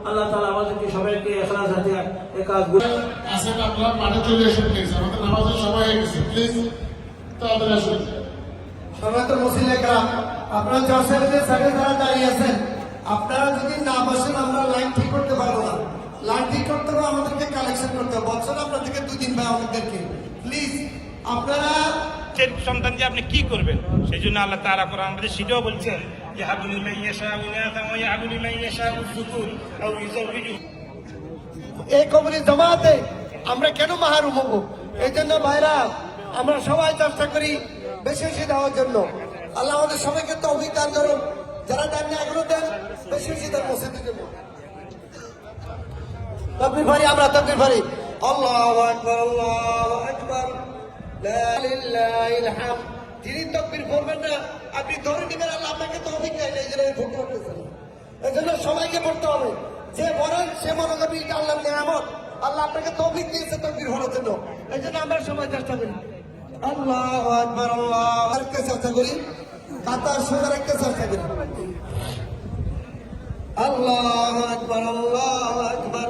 আল্লাহ তাআলা আমাদেরকে সবাইকে ইখলাস হাতে এই কাজগুলো আসেন আপনারা মাঠে চলে এসে প্লিজ, আমাদের নামাজের সময় হয়ে গেছে, প্লিজ তাড়াতাড়ি আসুন। সবাই তো মুসলিমরা আপনারা জর্জের যে সাইডে যারা দাঁড়িয়ে আছেন, আপনারা যদি না বসেন আমরা লাইন ঠিক করতে পারবো না। লাইন ঠিক করতে হবে, আমাদেরকে কালেকশন করতে হবে। বছর আপনাদেরকে 2 দিন ভাই আমাদেরকে প্লিজ আপনারা সন্তান যে আপনি কি করবেন, সেই জন্য আল্লাহ তাআলা কোরআন মধ্যে সেটাও বলছেন যে হাবুল মাইয়াশা ইনাতা ওয়া ইয়াবুল মাইয়াশা যুকুর আও ইউযাওবিজু। এই কবরী জামাতে আমরা কেন মাহরুম হব? এই জন্য ভাইরা আমরা সবাই চেষ্টা করি বেশি বেশি দেওয়ার জন্য। আল্লাহ আমাদের সবাইকে তৌফিক দান করুন। যারা দেন না এগুলো দেন, বেশি বেশি দেন মসজিদের জন্য। তকবীর ভারি, আমরা তকবীর ভারি। আল্লাহু আকবার, আল্লাহু আকবার, লা লিল্লাহিল হামদ। যিনি তকবীর পড়বেন না, আপনি ধরে নেবেন আল্লাহ আপনাকে তৌফিক দেয় না, এই জন্য পড়তে পারতেছেন। এই জন্য সবাইকে পড়তে হবে। যে বলেন সে মনে করবি এটা আল্লাহর নিয়ামত, আল্লাহ আপনাকে তৌফিক দিয়েছে তকবীর পড়ার জন্য। এই জন্য আমরা সবাই চেষ্টা করি। আল্লাহু আকবার, আল্লাহু আকবার চেষ্টা করি, কাতার সোজা রাখতে চেষ্টা করি। আল্লাহু আকবার, আল্লাহু আকবার।